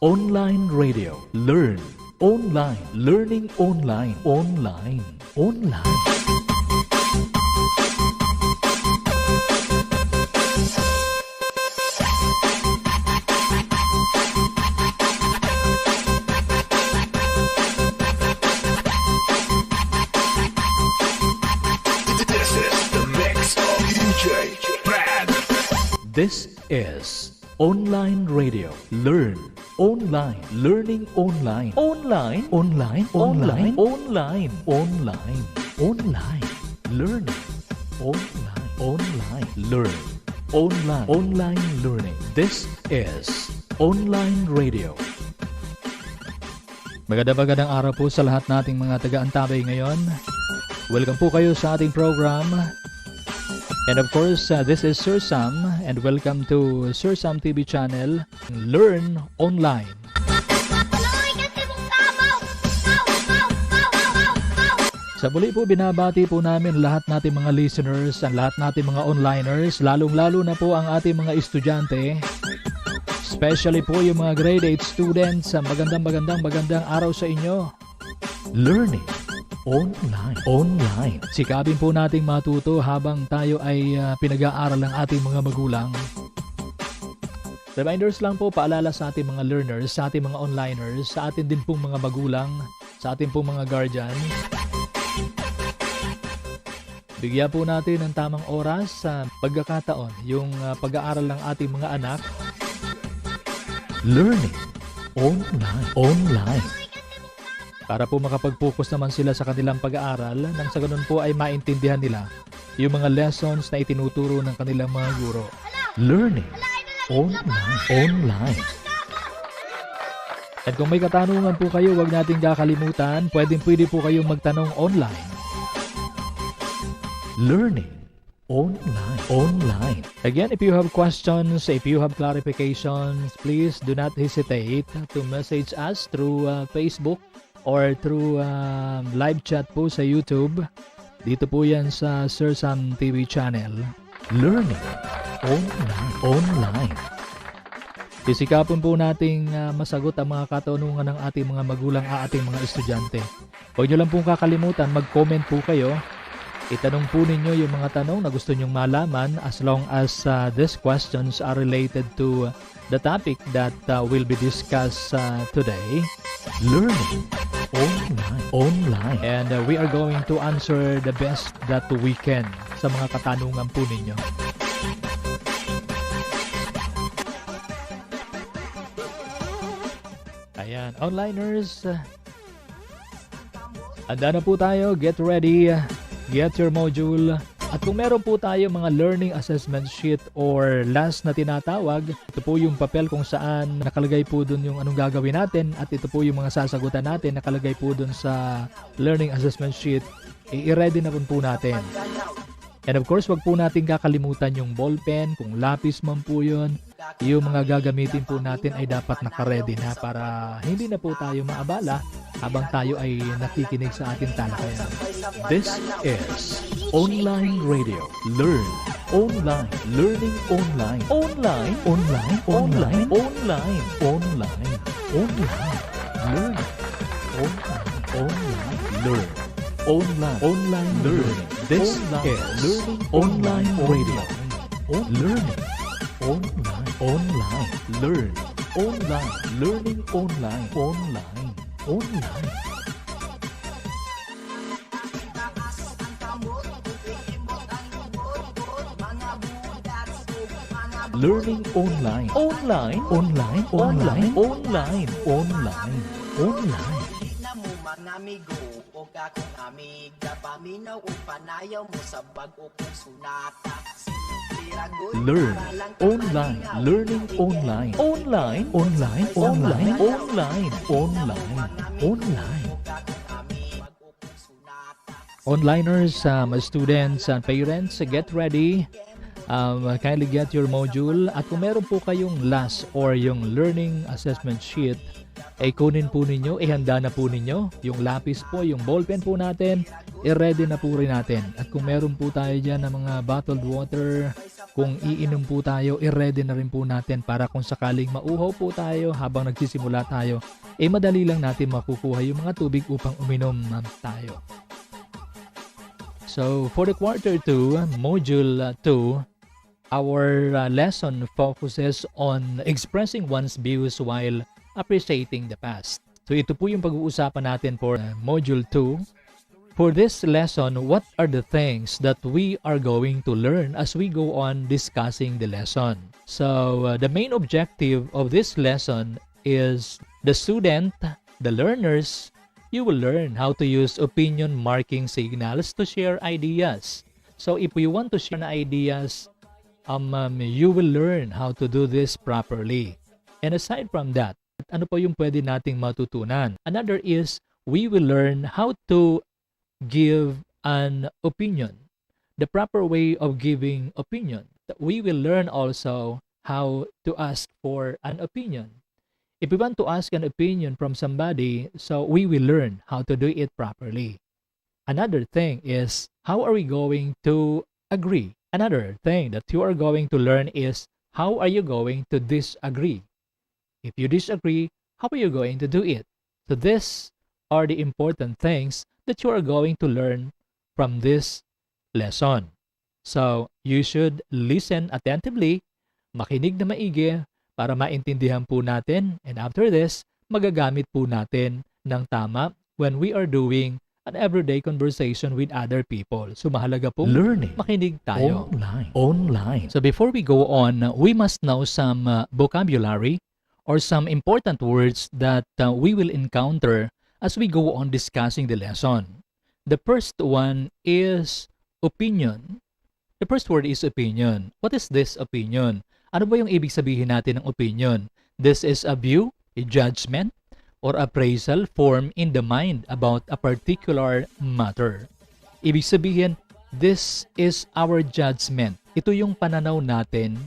online radio. Learn online. Learning online. Online. Online. This is online radio. Learn online. Learning online. Online. Online. Online. Online. Online. Online. Learning online. Online. Learn online. Online learning. This is online radio. Magandang araw po sa lahat nating mga taga-antabay ngayon. Welcome po kayo sa ating program. And of course, this is Sir Sam, and welcome to Sir Sam TV channel, Learn Online. Sa muli po, binabati po namin lahat nating mga listeners, ang lahat nating mga onliners, lalong-lalo na po ang ating mga estudyante, especially po yung mga grade 8 students. Magandang araw sa inyo. Learning online. Online. Sikapin po nating matuto habang tayo ay pinag-aaral ng ating mga magulang. Reminders lang po, paalala sa ating mga learners, sa ating mga onliners, sa ating din pong mga magulang, sa ating pong mga guardian. Bigyan po natin ng tamang oras sa pagkakataon, yung pag-aaral ng ating mga anak. Learning online. Online. Para po makapag-focus naman sila sa kanilang pag-aaral, nang sa ganun po ay maintindihan nila yung mga lessons na itinuturo ng kanilang mga guro. Learning online. Online. At kung may katanungan po kayo, huwag nating kakalimutan, pwede po kayong magtanong online. Learning online. Online. Again, if you have questions, if you have clarifications, please do not hesitate to message us through Facebook or through live chat po sa YouTube. Dito po yan sa Sir Sam TV channel. Learning online. Online. Sisikapin po nating masagot ang mga katanungan ng ating mga magulang at ating mga estudyante. Huwag nyo lang pong kakalimutan, mag-comment po kayo. Itanong po ninyo yung mga tanong na gusto nyong malaman, as long as these questions are related to the topic that will be discussed today. Learning online. Online. And we are going to answer the best that we can sa mga katanungan po ninyo. Ayan, onliners, handa na po tayo. Get ready. Get your module. At kung meron po tayo mga learning assessment sheet or last na tinatawag, ito po yung papel kung saan nakalagay po dun yung anong gagawin natin, at ito po yung mga sasagutan natin nakalagay po dun sa learning assessment sheet. I-ready na po natin. And of course, wag po natin kakalimutan yung ballpen, kung lapis man po yun, yung mga gagamitin po natin ay dapat naka-ready na para hindi na po tayo maabala habang tayo ay nakikinig sa ating talakayan. This is online radio. Learn online. Learning online. Online. Online. Online. Online. Online. Online. Learn online. Online. Learn online. Online learning. This is learning online radio. Learning online. Online. Learn online. Learning online. Online. Online. Learning online. Online. Online. Online. Online. Online. Online. Amigo o kakong amiga, paminaw o panayaw mo sa bag-o kong sunata. Learn online. Learning online. Online. Online. Online. Online. Online. Online. Onliners, students and parents, get ready. Kindly get your module. At kung meron po kayong last or yung learning assessment sheet, kunin po ninyo, ihanda na po ninyo. Yung lapis po, yung ballpen po natin, i-ready na po rin natin. At kung meron po tayo dyan ng mga bottled water, kung iinom po tayo, i-ready na rin po natin para kung sakaling mauhaw po tayo habang nagsisimula tayo, madali lang natin makukuha yung mga tubig upang uminom tayo. So, for the quarter 2, module 2, our lesson focuses on expressing one's views while appreciating the past. So ito po yung pag-uusapan natin for module 2. For this lesson, what are the things that we are going to learn as we go on discussing the lesson? So the main objective of this lesson is the student, the learners, you will learn how to use opinion marking signals to share ideas. So if you want to share ideas, you will learn how to do this properly. And aside from that, ano po yung pwede nating matutunan? Another is, we will learn how to give an opinion. The proper way of giving opinion. We will learn also how to ask for an opinion. If we want to ask an opinion from somebody, so we will learn how to do it properly. Another thing is, how are we going to agree? Another thing that you are going to learn is, how are you going to disagree? If you disagree, how are you going to do it? So these are the important things that you are going to learn from this lesson. So you should listen attentively, makinig na maigi para maintindihan po natin, and after this, magagamit po natin ng tama when we are doing an everyday conversation with other people. So mahalaga po, Learning makinig tayo. online. So before we go on, we must know some vocabulary or some important words that we will encounter as we go on discussing the lesson. The first one is opinion. The first word is opinion. What is this opinion? Ano ba yung ibig sabihin natin ng opinion? This is a view, a judgment, or appraisal formed in the mind about a particular matter. Ibig sabihin, this is our judgment. Ito yung pananaw natin,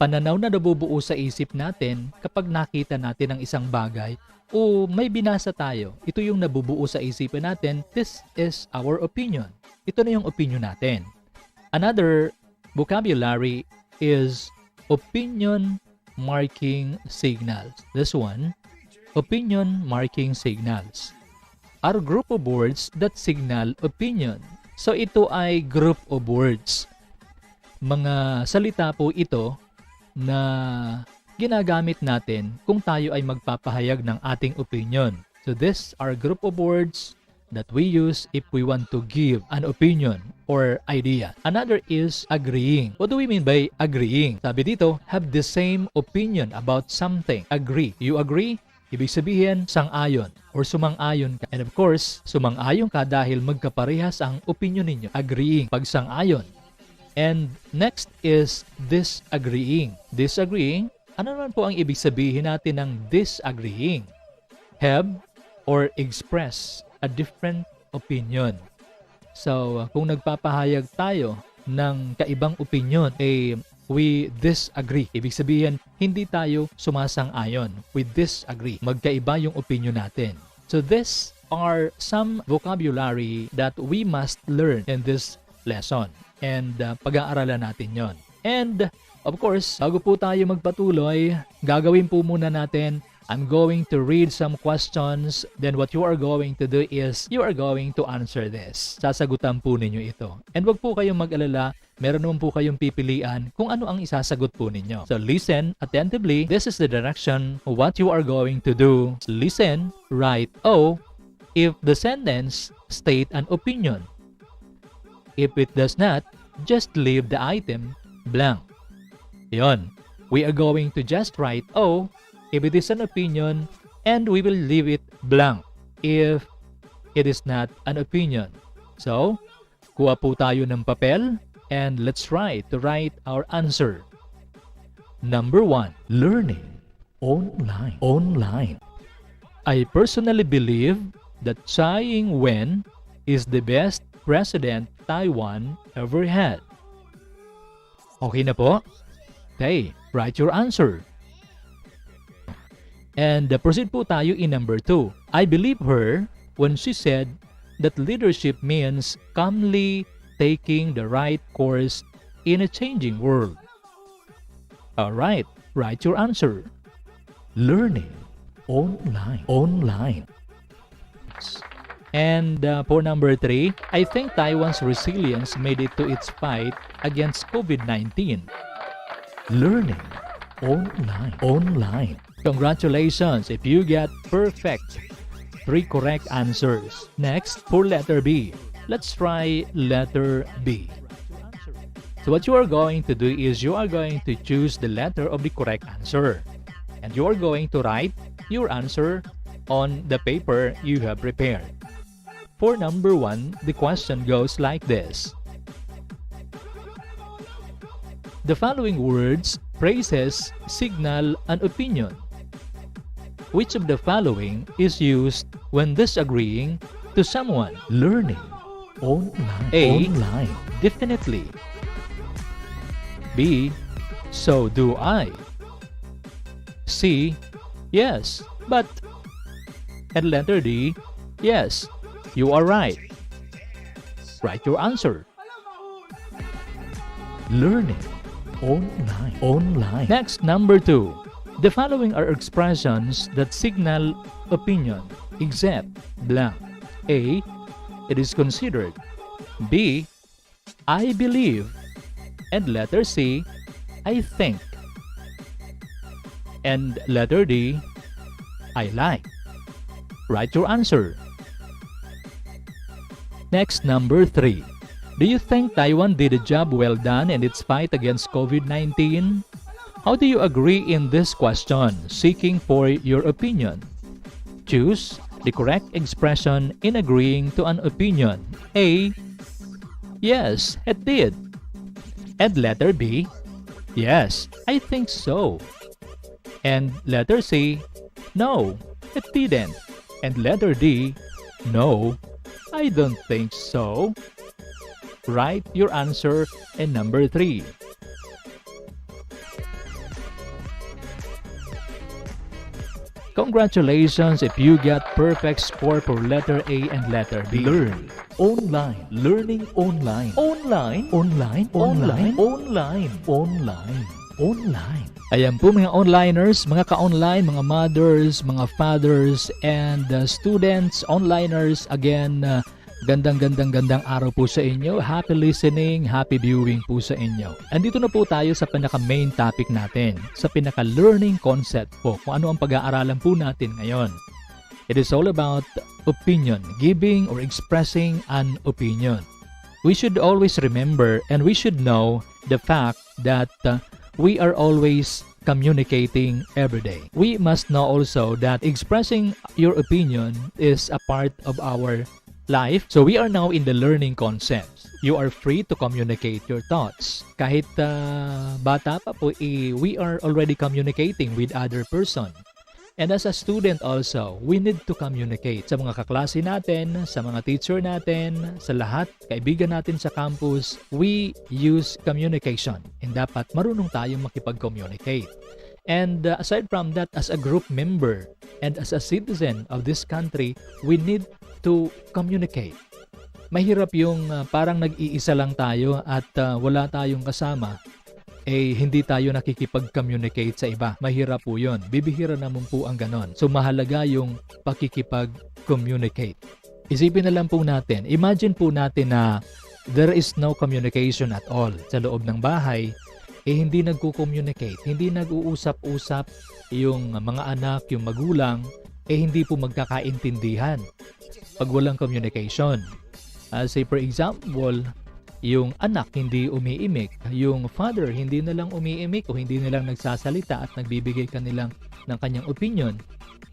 pananaw na nabubuo sa isip natin kapag nakita natin ang isang bagay o may binasa tayo. Ito yung nabubuo sa isipan natin. This is our opinion. Ito na yung opinion natin. Another vocabulary is opinion marking signals. This one, opinion marking signals, are group of words that signal opinion. So ito ay group of words. Mga salita po ito na ginagamit natin kung tayo ay magpapahayag ng ating opinion. So these are group of words that we use if we want to give an opinion or idea. Another is agreeing. What do we mean by agreeing? Sabi dito, have the same opinion about something. Agree. You agree? Ibig sabihin, sang-ayon or sumang-ayon ka. And of course, sumang-ayon ka dahil magkaparehas ang opinion ninyo. Agreeing, pag sang-ayon. And next is disagreeing. Disagreeing, ano naman po ang ibig sabihin natin ng disagreeing? Have or express a different opinion. So, kung nagpapahayag tayo ng kaibang opinion, we disagree. Ibig sabihin, hindi tayo sumasang-ayon. We disagree. Magkaiba yung opinion natin. So these are some vocabulary that we must learn in this lesson. And pag-aaralan natin yon. And of course, bago po tayo magpatuloy, gagawin po muna natin, I'm going to read some questions. Then what you are going to do is, you are going to answer this. Sasagutan po ninyo ito. And wag po kayong mag-alala, meron naman po kayong pipilian kung ano ang isasagot po ninyo. So listen attentively. This is the direction of what you are going to do. Listen, write O if the sentence state an opinion. If it does not, just leave the item blank. Yon. We are going to just write O if it is an opinion, and we will leave it blank if it is not an opinion. So, kuha po tayo ng papel and let's try to write our answer. Number 1. Learning online. I personally believe that Tsai Ing-wen is the best president Taiwan ever had. Okay na po? Okay, write your answer. And proceed po tayo in number 2. I believe her when she said that leadership means calmly taking the right course in a changing world. Alright, write your answer. Learning online. Online. And for number 3, I think Taiwan's resilience made it to its fight against COVID-19. Learning online. Online. Congratulations if you get perfect 3 correct answers. Next, for letter B. Let's try letter B. So what you are going to do is you are going to choose the letter of the correct answer. And you are going to write your answer on the paper you have prepared. For number 1, the question goes like this. The following words, phrases, signal an opinion. Which of the following is used when disagreeing to someone? Learning online. A. Online. Definitely. B. So do I. C. Yes, but. And letter D. Yes, you are right. Write your answer. Learning online. Online. Next, number 2. The following are expressions that signal opinion, except blank. A. It is considered. B. I believe. And letter C. I think. And letter D. I like. Write your answer. Next, number 3. Do you think Taiwan did a job well done in its fight against COVID-19? How do you agree in this question, seeking for your opinion? Choose the correct expression in agreeing to an opinion. A. Yes, it did. And letter B. Yes, I think so. And letter C. No, it didn't. And letter D. No, I don't think so. Write your answer in number 3. Congratulations if you get perfect score for letter A and letter B. Learn online. Learning online. Online. Online. Online. Online. Online. Online. Ayan po mga onliners, mga ka-online, mga mothers, mga fathers, and students, onliners. Again, gandang araw po sa inyo. Happy listening, happy viewing po sa inyo. Andito na po tayo sa pinaka-main topic natin, sa pinaka-learning concept po, kung ano ang pag-aaralan po natin ngayon. It is all about opinion, giving or expressing an opinion. We should always remember and we should know the fact that we are always communicating every day. We must know also that expressing your opinion is a part of our life. So we are now in the learning concepts. You are free to communicate your thoughts. Kahit bata pa po, we are already communicating with other person. And as a student also, we need to communicate sa mga kaklase natin, sa mga teacher natin, sa lahat, kaibigan natin sa campus. We use communication. And dapat marunong tayong makipag-communicate. And aside from that, as a group member and as a citizen of this country, we need to communicate. Mahirap yung parang nag-iisa lang tayo at wala tayong kasama, hindi tayo nakikipag-communicate sa iba. Mahirap po yun. Bibihira naman po ang ganon. So mahalaga yung pakikipag-communicate. Isipin na lang po natin, imagine po natin na there is no communication at all sa loob ng bahay, hindi nagko-communicate, hindi nag-uusap-usap yung mga anak, yung magulang, hindi po magkakaintindihan pag walang communication. Say for example, yung anak hindi umiimik, yung father hindi na lang umiimik o hindi na lang nagsasalita at nagbibigay kanilang ng kanyang opinion,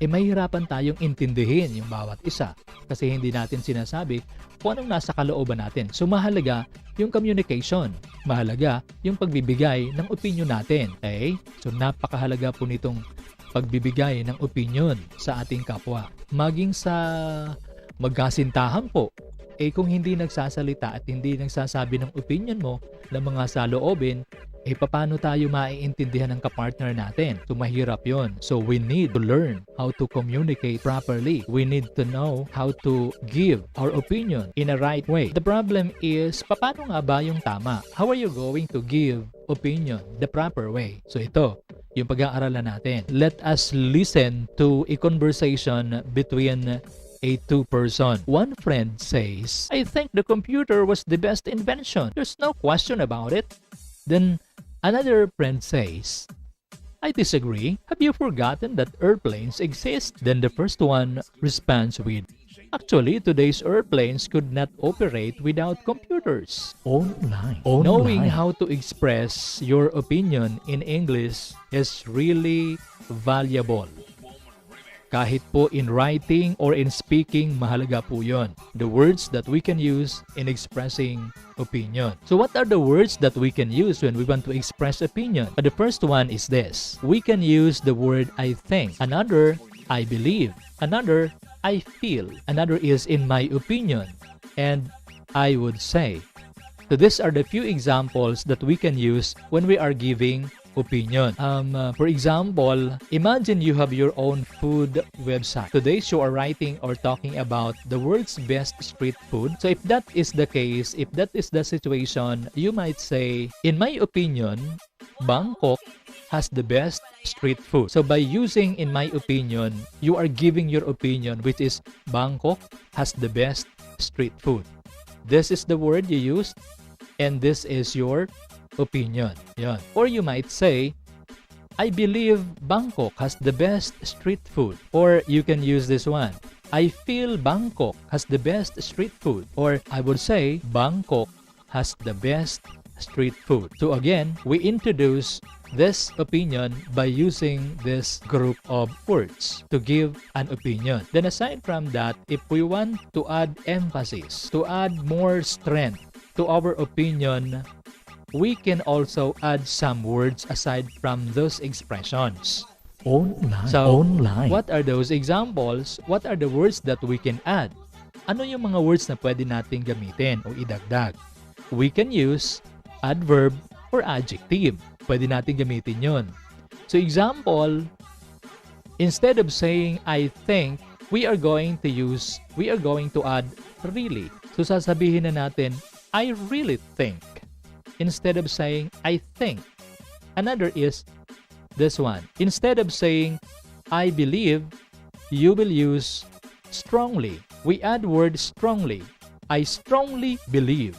mahirapan tayong intindihin yung bawat isa kasi hindi natin sinasabi kung anong nasa kalooban natin. So mahalaga yung communication, mahalaga yung pagbibigay ng opinion natin. Okay? So napakahalaga po nitong pagbibigay ng opinion sa ating kapwa. Maging sa magkasintahan po, kung hindi nagsasalita at hindi nagsasabi ng opinion mo ng mga saloobin, eh paano tayo maiintindihan ng kapartner natin? So mahirap yon. So we need to learn how to communicate properly. We need to know how to give our opinion in a right way. The problem is, paano nga ba yung tama? How are you going to give opinion the proper way? So ito, yung pag-aaralan natin. Let us listen to a conversation between a two-person. One friend says, I think the computer was the best invention. There's no question about it. Then another friend says, I disagree. Have you forgotten that airplanes exist? Then the first one responds with, actually, today's airplanes could not operate without computers. Online. Knowing how to express your opinion in English is really valuable. Kahit po in writing or in speaking, mahalaga po yun. The words that we can use in expressing opinion. So what are the words that we can use when we want to express opinion? The first one is this. We can use the word I think. Another, I believe. Another, I feel. Another is in my opinion. And I would say. So these are the few examples that we can use when we are giving opinion. For example, imagine you have your own food website. Today, you are writing or talking about the world's best street food. So if that is the case, if that is the situation, you might say, in my opinion, Bangkok has the best street food. So by using in my opinion, you are giving your opinion, which is Bangkok has the best street food. This is the word you used, and this is your opinion. Yan. Or you might say, I believe Bangkok has the best street food. Or you can use this one. I feel Bangkok has the best street food. Or I would say, Bangkok has the best street food. So again, we introduce this opinion by using this group of words to give an opinion. Then aside from that, if we want to add emphasis, to add more strength to our opinion, we can also add some words aside from those expressions. Online. So, Online. what are those examples? What are the words that we can add? Ano yung mga words na pwede nating gamitin o idagdag? We can use adverb or adjective. Pwede nating gamitin yon. So, example, instead of saying I think, we are going to add really. So, sasabihin na natin, I really think. Instead of saying, I think. Another is this one. Instead of saying, I believe, you will use strongly. We add word strongly. I strongly believe.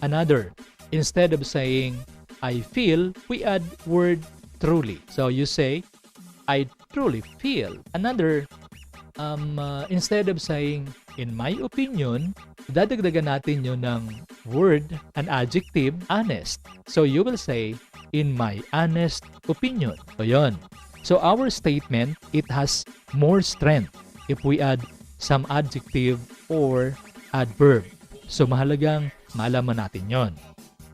Another, instead of saying, I feel, we add word truly. So you say, I truly feel. Another, instead of saying, in my opinion, dadagdagan natin yun ng word, an adjective, honest. So you will say, in my honest opinion. So yun. So our statement, it has more strength if we add some adjective or adverb. So mahalagang malaman natin yon.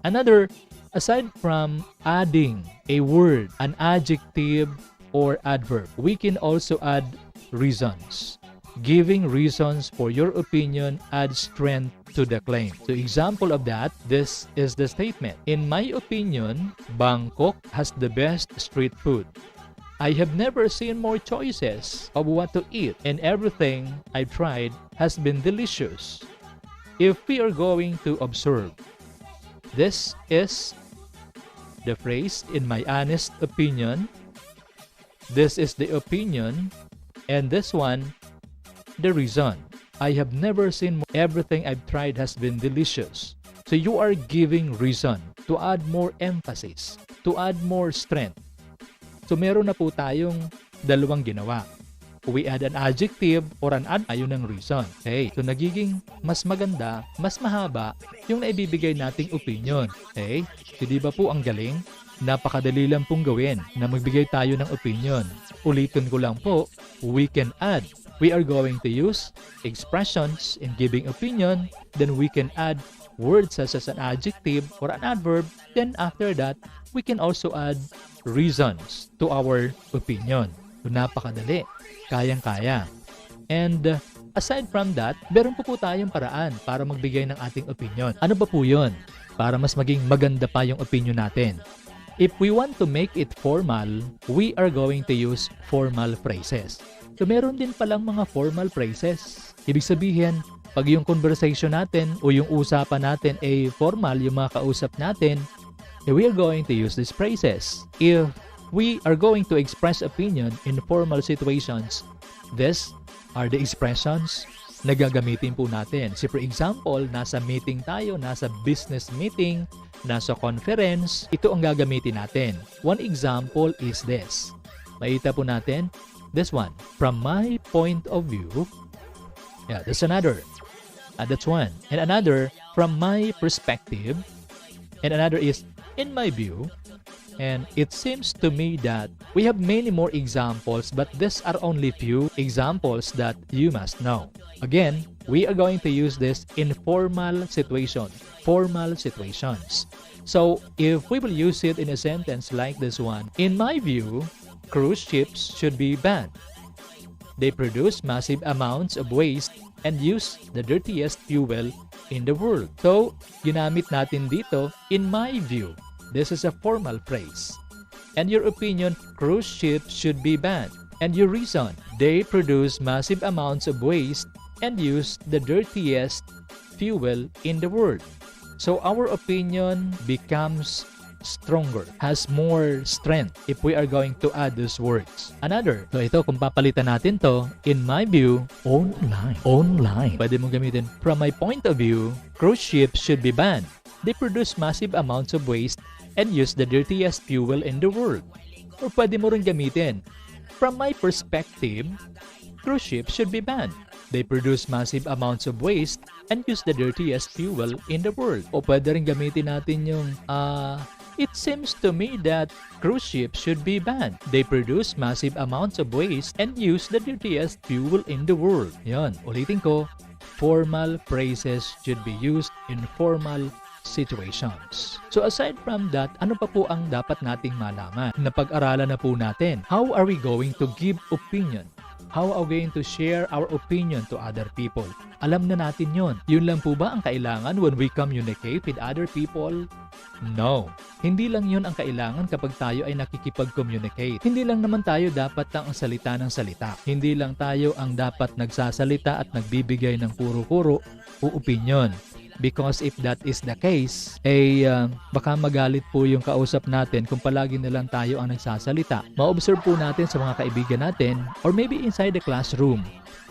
Another, aside from adding a word, an adjective or adverb, we can also add reasons. Giving reasons for your opinion adds strength to the claim. So example of that, this is the statement. In my opinion, Bangkok has the best street food. I have never seen more choices of what to eat, and everything I've tried has been delicious. If we are going to observe, this is the phrase, in my honest opinion. This is the opinion, and this one, the reason. I have never seen more. Everything I've tried has been delicious. So you are giving reason to add more emphasis, to add more strength. So meron na po tayong dalawang ginawa. We add an adjective or an ayun ng reason. Okay, so nagiging mas maganda, mas mahaba yung naibibigay nating opinion. Okay, so di ba po ang galing? Napakadali lang pong gawin na magbigay tayo ng opinion. Ulitin ko lang po, we can add. We are going to use expressions in giving opinion. Then we can add words such as an adjective or an adverb. Then after that, we can also add reasons to our opinion. So napakadali. Kayang-kaya. And aside from that, meron po tayong paraan para magbigay ng ating opinion. Ano ba po yun? para mas maging maganda pa yung opinion natin. If we want to make it formal, we are going to use formal phrases. So meron din palang mga formal phrases. Ibig sabihin, pag yung conversation natin o yung usapan natin ay formal, yung mga kausap natin, we are going to use these phrases. If we are going to express opinion in formal situations, these are the expressions na gagamitin po natin. So for example, nasa meeting tayo, nasa business meeting, nasa conference, ito ang gagamitin natin. One example is this. Makita po natin, this one. From my point of view, yeah, that's another. That's one. And another, from my perspective, and another is, in my view. And it seems to me that we have many more examples, but these are only few examples that you must know. Again, we are going to use this in formal situations. So, if we will use it in a sentence like this one, in my view, cruise ships should be banned. They produce massive amounts of waste and use the dirtiest fuel in the world. So, ginamit natin dito, in my view. This is a formal phrase. And your opinion, cruise ships should be banned. And your reason, they produce massive amounts of waste and use the dirtiest fuel in the world. So our opinion becomes stronger, has more strength if we are going to add those words. Another, so ito kung papalitan natin to, in my view, online. Pwede mong gamitin, from my point of view, cruise ships should be banned. They produce massive amounts of waste and use the dirtiest fuel in the world. Or pwede mo rin gamitin, from my perspective, cruise ships should be banned. They produce massive amounts of waste and use the dirtiest fuel in the world. O pwede rin gamitin natin yung, it seems to me that cruise ships should be banned. They produce massive amounts of waste and use the dirtiest fuel in the world. Yan, ulitin ko, formal phrases should be used in formal situations. So aside from that, ano pa po ang dapat nating malaman? Napag-aralan na po natin. How are we going to give opinion? How are we going to share our opinion to other people? Alam na natin yon. Yun lang po ba ang kailangan when we communicate with other people? No. Hindi lang yun ang kailangan kapag tayo ay nakikipag-communicate. Hindi lang naman tayo dapat ang salita ng salita. Hindi lang tayo ang dapat nagsasalita at nagbibigay ng puro-puro o opinion. Because if that is the case, baka magalit po yung kausap natin kung palagi na lang tayo ang nagsasalita. Ma-observe po natin sa mga kaibigan natin or maybe inside the classroom.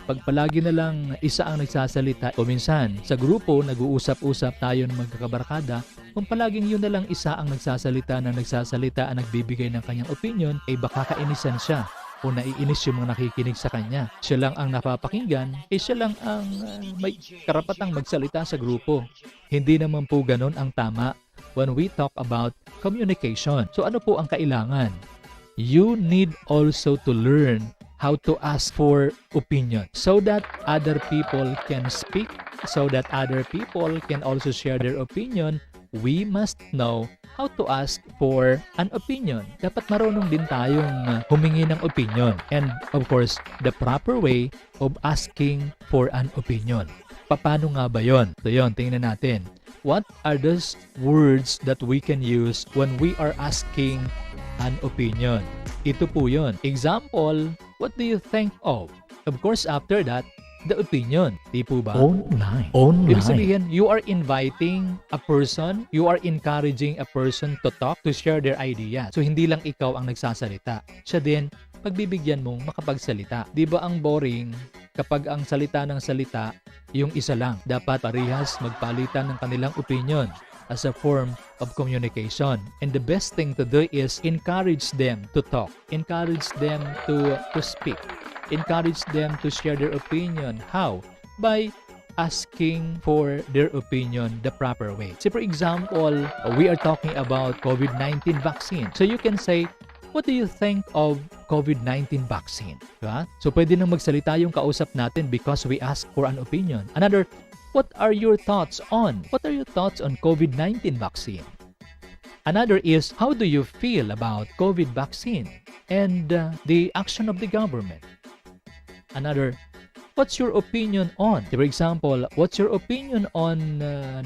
Pag palagi na lang isa ang nagsasalita o minsan sa grupo nag-uusap-usap tayo ng magkakabarkada, kung palaging yun na lang isa ang nagsasalita at nagbibigay ng kanyang opinion, baka kainisan siya o naiinis yung mga nakikinig sa kanya. Siya lang ang napapakinggan, siya lang ang may karapatang magsalita sa grupo. Hindi naman po ganun ang tama when we talk about communication. So ano po ang kailangan? You need also to learn how to ask for opinion so that other people can speak, so that other people can also share their opinion. We must know how to ask for an opinion. Dapat marunong din tayong humingi ng opinion. And of course, the proper way of asking for an opinion. Paano nga ba yun? So yun, tingnan natin. What are those words that we can use when we are asking an opinion? Ito po yun. Example, what do you think of? Of course, after that, the opinion. Di po ba? Online. Ibig sabihin, you are inviting a person, you are encouraging a person to talk, to share their idea. So, hindi lang ikaw ang nagsasalita. Siya din, pagbibigyan mong makapagsalita. Di ba ang boring kapag ang salita ng salita, yung isa lang? Dapat parehas magpalitan ng kanilang opinion as a form of communication. And the best thing to do is encourage them to talk. Encourage them to speak. Encourage them to share their opinion. How? By asking for their opinion the proper way. So for example, we are talking about COVID-19 vaccine. So you can say, what do you think of COVID-19 vaccine? Diba? So pwede nang magsalita yung kausap natin because we ask for an opinion. Another, what are your thoughts on? What are your thoughts on COVID-19 vaccine? Another is, how do you feel about COVID vaccine and the action of the government? Another, what's your opinion on? For example, what's your opinion on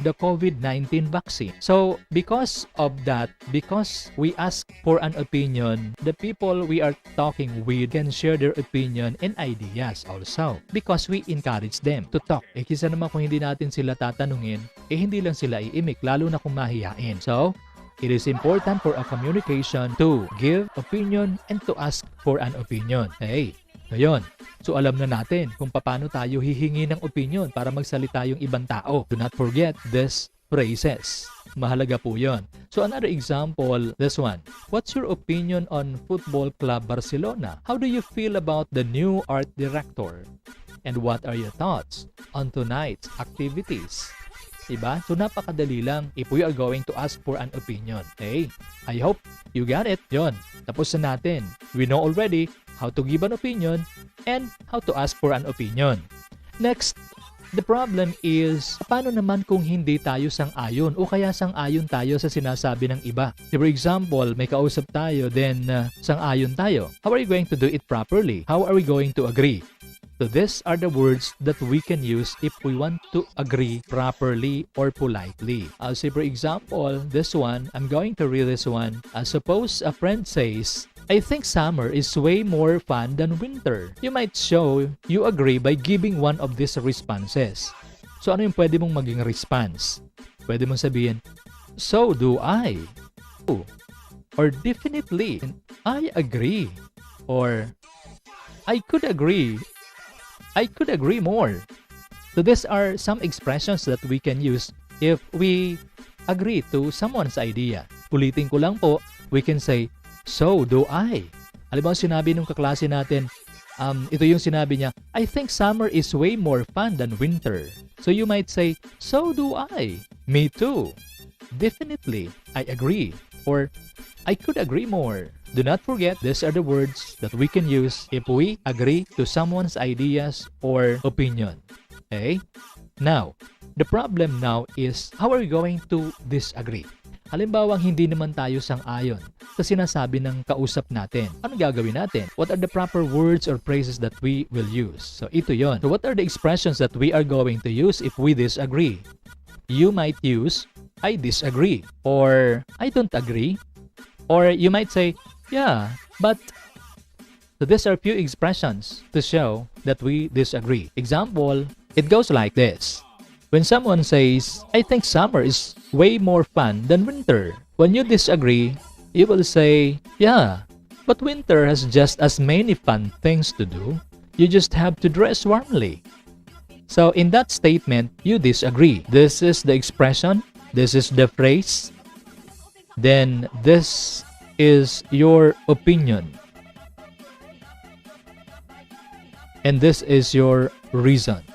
the COVID-19 vaccine? So, because of that, because we ask for an opinion, the people we are talking with can share their opinion and ideas also. Because we encourage them to talk. Kisa naman kung hindi natin sila tatanungin, hindi lang sila iimik, lalo na kung mahihain. So, it is important for a communication to give opinion and to ask for an opinion. Hey, ngayon, so alam na natin kung paano tayo hihingi ng opinion para magsalita yung ibang tao. Do not forget these phrases. Mahalaga po yun. So another example, this one. What's your opinion on Football Club Barcelona? How do you feel about the new art director? And what are your thoughts on tonight's activities? Diba? So napakadali lang if we are going to ask for an opinion. Hey, I hope you got it. Yon, tapos na natin. We know already how to give an opinion and how to ask for an opinion. Next, the problem is, paano naman kung hindi tayo sang-ayon o kaya sang-ayon tayo sa sinasabi ng iba? For example, may kausap tayo, then sang-ayon tayo. How are you going to do it properly? How are we going to agree? So these are the words that we can use if we want to agree properly or politely. I'll say for example, this one, I'm going to read this one. Suppose a friend says, I think summer is way more fun than winter. You might show you agree by giving one of these responses. So ano yung pwede mong maging response? Pwede mong sabihin, so do I. Or definitely, I agree. Or I could agree. I could agree more. So these are some expressions that we can use if we agree to someone's idea. Ulitin ko lang po, we can say, so do I. Alam mo, sinabi nung kaklase natin, ito yung sinabi niya, I think summer is way more fun than winter. So you might say, so do I. Me too. Definitely, I agree. Or, I could agree more. Do not forget, these are the words that we can use if we agree to someone's ideas or opinion. Okay? Now, the problem now is, how are we going to disagree? Halimbawa, hindi naman tayo sang-ayon sa sinasabi ng kausap natin. Ano gagawin natin? What are the proper words or phrases that we will use? So, ito yon. So, what are the expressions that we are going to use if we disagree? You might use, I disagree. Or, I don't agree. Or, you might say, yeah, but... So, these are few expressions to show that we disagree. Example, it goes like this. When someone says, I think summer is way more fun than winter. When you disagree, you will say, yeah, but winter has just as many fun things to do. You just have to dress warmly. So in that statement, you disagree. This is the expression. This is the phrase. Then this is your opinion. And this is your reason.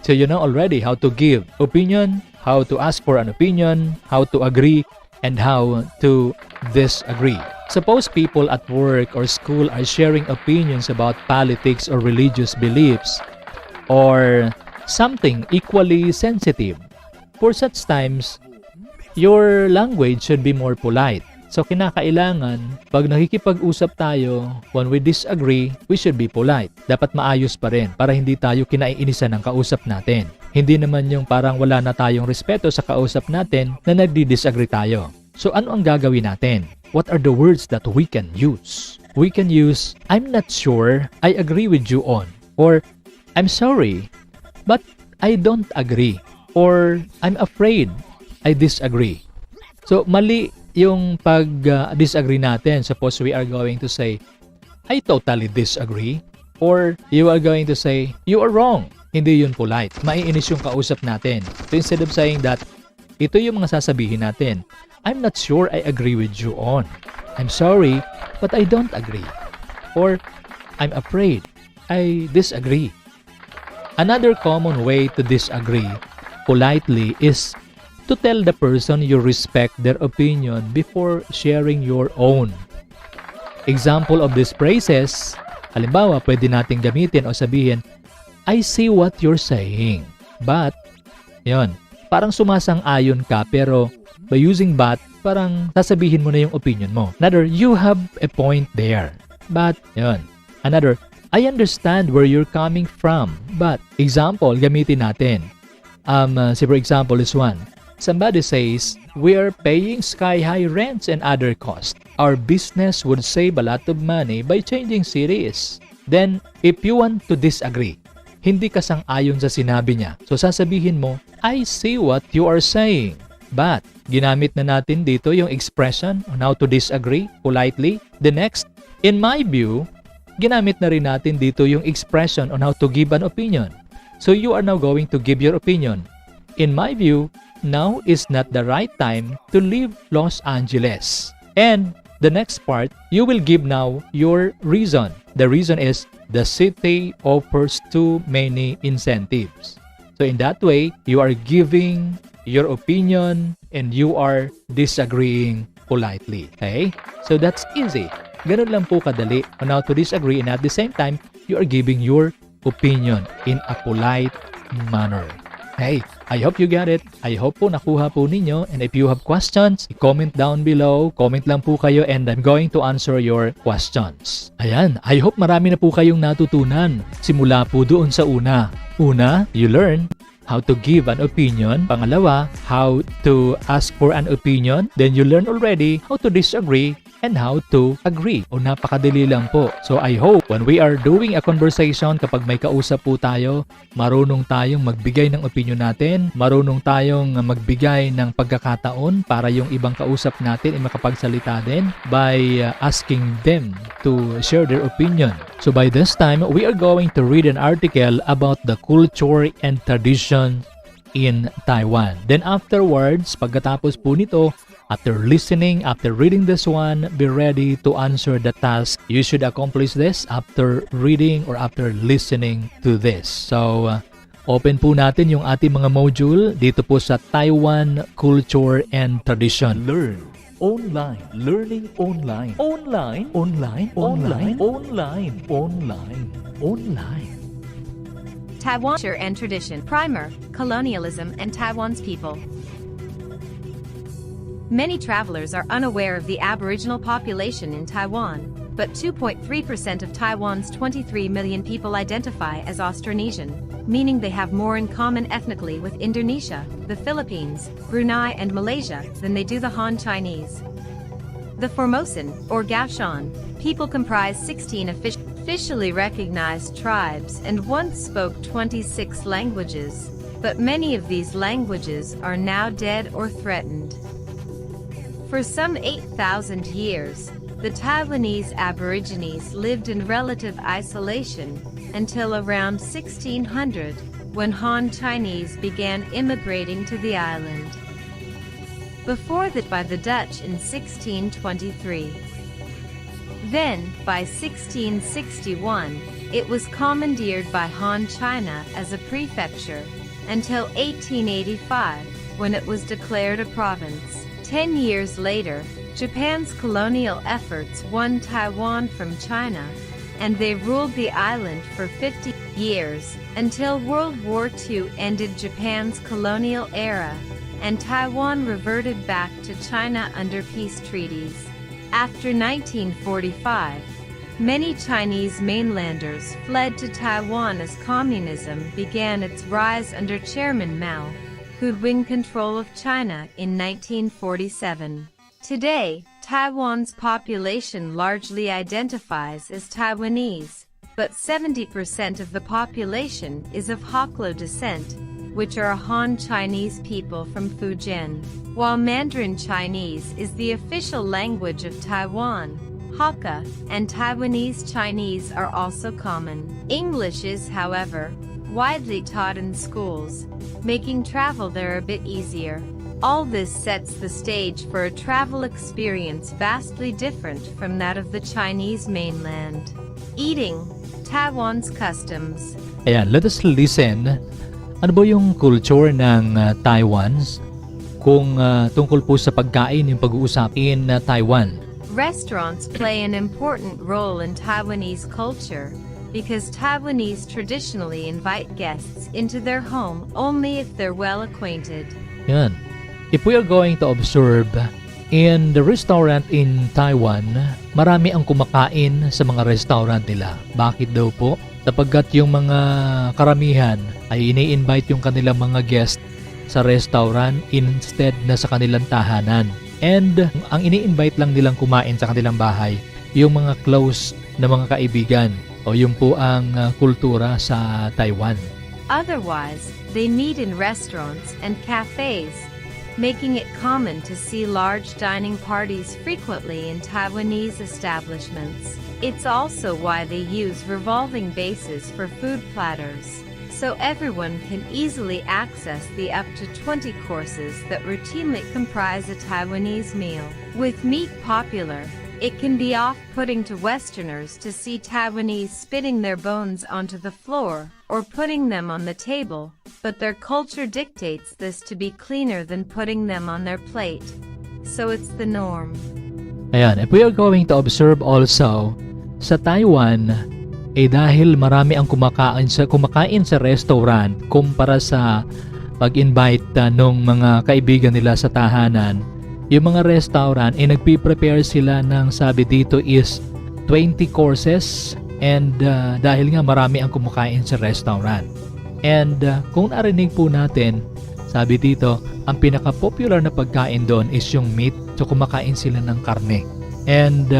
So you know already how to give opinion, how to ask for an opinion, how to agree, and how to disagree. Suppose people at work or school are sharing opinions about politics or religious beliefs or something equally sensitive. For such times, your language should be more polite. So kinakailangan, pag nakikipag-usap tayo, when we disagree, we should be polite. Dapat maayos pa rin para hindi tayo kinaiinisan ng kausap natin. Hindi naman yung parang wala na tayong respeto sa kausap natin na nagdi-disagree tayo. So ano ang gagawin natin? What are the words that we can use? We can use, I'm not sure I agree with you on. Or, I'm sorry, but I don't agree. Or, I'm afraid I disagree. So mali yung pag-disagree natin. Suppose we are going to say, I totally disagree. Or you are going to say, you are wrong. Hindi yun polite. Maiinis yung kausap natin. So instead of saying that, ito yung mga sasabihin natin. I'm not sure I agree with you on. I'm sorry, but I don't agree. Or, I'm afraid I disagree. Another common way to disagree politely is to tell the person you respect their opinion before sharing your own. Example of these phrases, halimbawa, pwede nating gamitin o sabihin, I see what you're saying, but, yon, parang sumasang-ayon ka, pero by using but, parang sasabihin mo na yung opinion mo. Another, you have a point there, but, yon. Another, I understand where you're coming from, but example, gamitin natin. Say for example, this one. Somebody says, we are paying sky-high rents and other costs. Our business would save a lot of money by changing cities. Then, if you want to disagree, hindi ka sang-ayon sa sinabi niya. So, sasabihin mo, I see what you are saying. But, ginamit na natin dito yung expression on how to disagree politely. The next, in my view, ginamit na rin natin dito yung expression on how to give an opinion. So, you are now going to give your opinion. In my view, now is not the right time to leave Los Angeles. And the next part, you will give now your reason. The reason is the city offers too many incentives. So in that way, you are giving your opinion and you are disagreeing politely. Okay? So that's easy. Ganun lang po kadali on how to disagree, and at the same time, you are giving your opinion in a polite manner. Hey, I hope you get it. I hope po nakuha po ninyo. And if you have questions, comment down below. Comment lang po kayo and I'm going to answer your questions. Ayan, I hope marami na po kayong natutunan. Simula po doon sa una. Una, you learn how to give an opinion. Pangalawa, how to ask for an opinion. Then you learn already how to disagree and how to agree. O napakadali lang po. So I hope when we are doing a conversation, kapag may kausap po tayo, marunong tayong magbigay ng opinion natin, marunong tayong magbigay ng pagkakataon para yung ibang kausap natin ay makapagsalita din by asking them to share their opinion. So by this time, we are going to read an article about the culture and tradition in Taiwan. Then afterwards, pagkatapos po nito, after listening, after reading this one, be ready to answer the task. You should accomplish this after reading or after listening to this. So, open po natin yung ating mga module dito po sa Taiwan Culture and Tradition. Learn online, learning online, online, online, online, online, online, online. Taiwan Culture and Tradition. Primer, Colonialism and Taiwan's People. Many travelers are unaware of the Aboriginal population in Taiwan, but 2.3% of Taiwan's 23 million people identify as Austronesian, meaning they have more in common ethnically with Indonesia, the Philippines, Brunei and Malaysia than they do the Han Chinese. The Formosan, or Gaoshan, people comprise 16 officially recognized tribes and once spoke 26 languages, but many of these languages are now dead or threatened. For some 8,000 years, the Taiwanese Aborigines lived in relative isolation until around 1600, when Han Chinese began immigrating to the island. Before that, by the Dutch in 1623. Then, by 1661, it was commandeered by Han China as a prefecture, until 1885, when it was declared a province. 10 years later, Japan's colonial efforts won Taiwan from China, and they ruled the island for 50 years, until World War II ended Japan's colonial era, and Taiwan reverted back to China under peace treaties. After 1945, many Chinese mainlanders fled to Taiwan as communism began its rise under Chairman Mao, who'd win control of China in 1947. Today, Taiwan's population largely identifies as Taiwanese, but 70% of the population is of Hokklo descent, which are Han Chinese people from Fujian. While Mandarin Chinese is the official language of Taiwan, Hakka and Taiwanese Chinese are also common. English is, however, widely taught in schools, making travel there a bit easier. All this sets the stage for a travel experience vastly different from that of the Chinese mainland. Eating, Taiwan's customs. Ayan, let us listen. Ano ba yung culture ng Taiwan? Kung tungkol po sa pagkain yung pag-uusap in Taiwan. Restaurants play an important role in Taiwanese culture, because Taiwanese traditionally invite guests into their home only if they're well acquainted. Yan. If we are going to observe In the restaurant in Taiwan, marami ang kumakain sa mga restaurant nila. Bakit daw po? Sapagkat yung mga karamihan ay ini-invite yung kanilang mga guest sa restaurant instead na sa kanilang tahanan. And ang ini-invite lang nilang kumain sa kanilang bahay, yung mga close na mga kaibigan o yung po ang kultura sa Taiwan. Otherwise, they meet in restaurants and cafes, making it common to see large dining parties frequently in Taiwanese establishments. It's also why they use revolving bases for food platters, so everyone can easily access the up to 20 courses that routinely comprise a Taiwanese meal. With meat popular, it can be off-putting to Westerners to see Taiwanese spitting their bones onto the floor or putting them on the table, but their culture dictates this to be cleaner than putting them on their plate. So it's the norm. Ayan, if we are going to observe also, sa Taiwan, dahil marami ang kumakain sa restaurant kumpara sa pag-invite nung mga kaibigan nila sa tahanan, yung mga restaurant nagpi-prepare sila ng sabi dito is 20 courses and dahil nga marami ang kumakain sa restaurant. And kung narinig po natin, sabi dito, ang pinaka-popular na pagkain doon is yung meat. So kumakain sila ng karne. And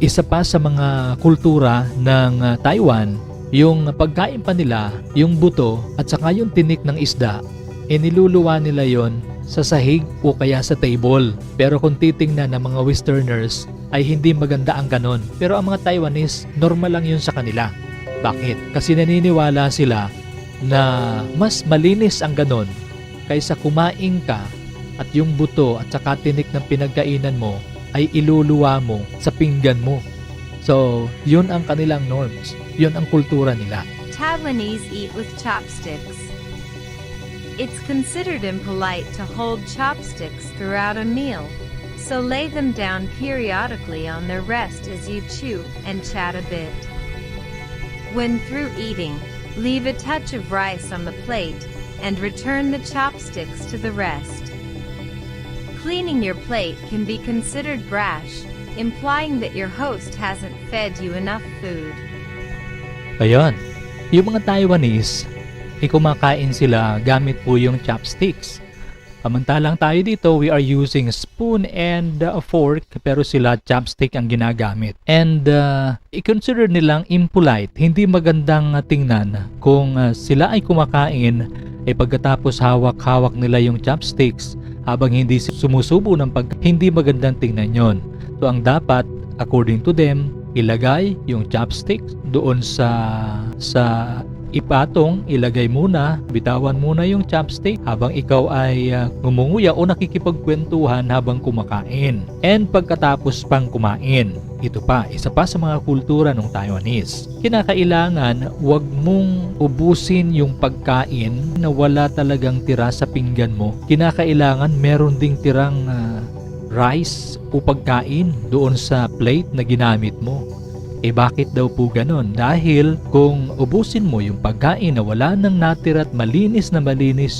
isa pa sa mga kultura ng Taiwan, yung pagkain pa nila, yung buto at saka yung tinik ng isda, niluluwa nila yon sa sahig o kaya sa table. Pero kung titingnan ng mga Westerners ay hindi maganda ang ganon. Pero ang mga Taiwanese, normal lang yun sa kanila. Bakit? Kasi naniniwala sila na mas malinis ang ganon kaysa kumain ka at yung buto at saka tinik ng pinagkainan mo ay iluluwa mo sa pinggan mo. So, yun ang kanilang norms. Yun ang kultura nila. Taiwanese eat with chopsticks. It's considered impolite to hold chopsticks throughout a meal, so lay them down periodically on their rest as you chew and chat a bit. When through eating, leave a touch of rice on the plate and return the chopsticks to the rest. Cleaning your plate can be considered brash, implying that your host hasn't fed you enough food. Ayan, yung mga Taiwanese, kumakain sila gamit po yung chopsticks. Samantalang tayo dito, we are using spoon and a fork, pero sila chopstick ang ginagamit. And i-consider nilang impolite, hindi magandang tingnan kung sila ay kumakain, pagkatapos hawak-hawak nila yung chopsticks habang hindi sumusubo ng hindi magandang tingnan yon. So ang dapat, according to them, ilagay yung chopsticks doon sa ipatong, ilagay muna, bitawan muna yung chopstick habang ikaw ay ngumunguya o nakikipagkwentuhan habang kumakain. And pagkatapos pang kumain, ito pa, isa pa sa mga kultura ng Taiwanese. Kinakailangan wag mong ubusin yung pagkain na wala talagang tira sa pinggan mo. Kinakailangan meron ding tirang rice o pagkain doon sa plate na ginamit mo. Bakit daw po ganon? Dahil kung ubusin mo yung pagkain na wala nang natira at malinis